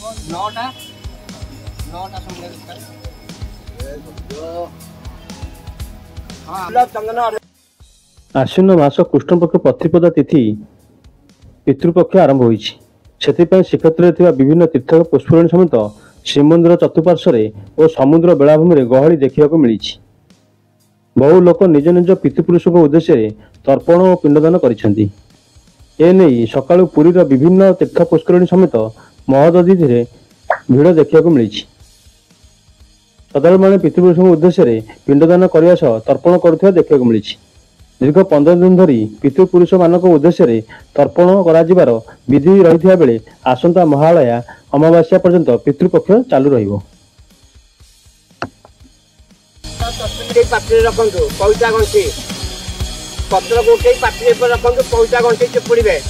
नौटा नौटा समझ आश्विन मास कृष्णपक्ष प्रतिपदा तिथि पितृपक्ष आरंभ होइछि। सेथिपाई श्रीक्षेत्र विभिन्न तीर्थ पुष्परणी समेत श्रीमंदिर चतुर्पार्श्व और समुद्र बेलाभूमि में गहली देखा मिली। बहु लोक निज निज पितृपुरुष उद्देश्य तर्पण और पिंडदान करिसेंति। एने सकाळु पुरीर विभिन्न तीर्थ पुष्करणी समेत महदधी भिड़ देखा मिली। श्रद्धालु मैंने पितृपुरुष उद्देश्य पिंडदान करने सह तर्पण करुवा देखा मिली। दीर्घ 15 दिन धरी पितृपुरुष मान उद्देश्य तर्पण कर विधि रही बेले आसंता महालया अमावास्या पर्यंत पितृपक्ष चालू रहिबो। पौचा गंठी पत्र गोटे पाटी रखु पौचा गंठी चिपुड़े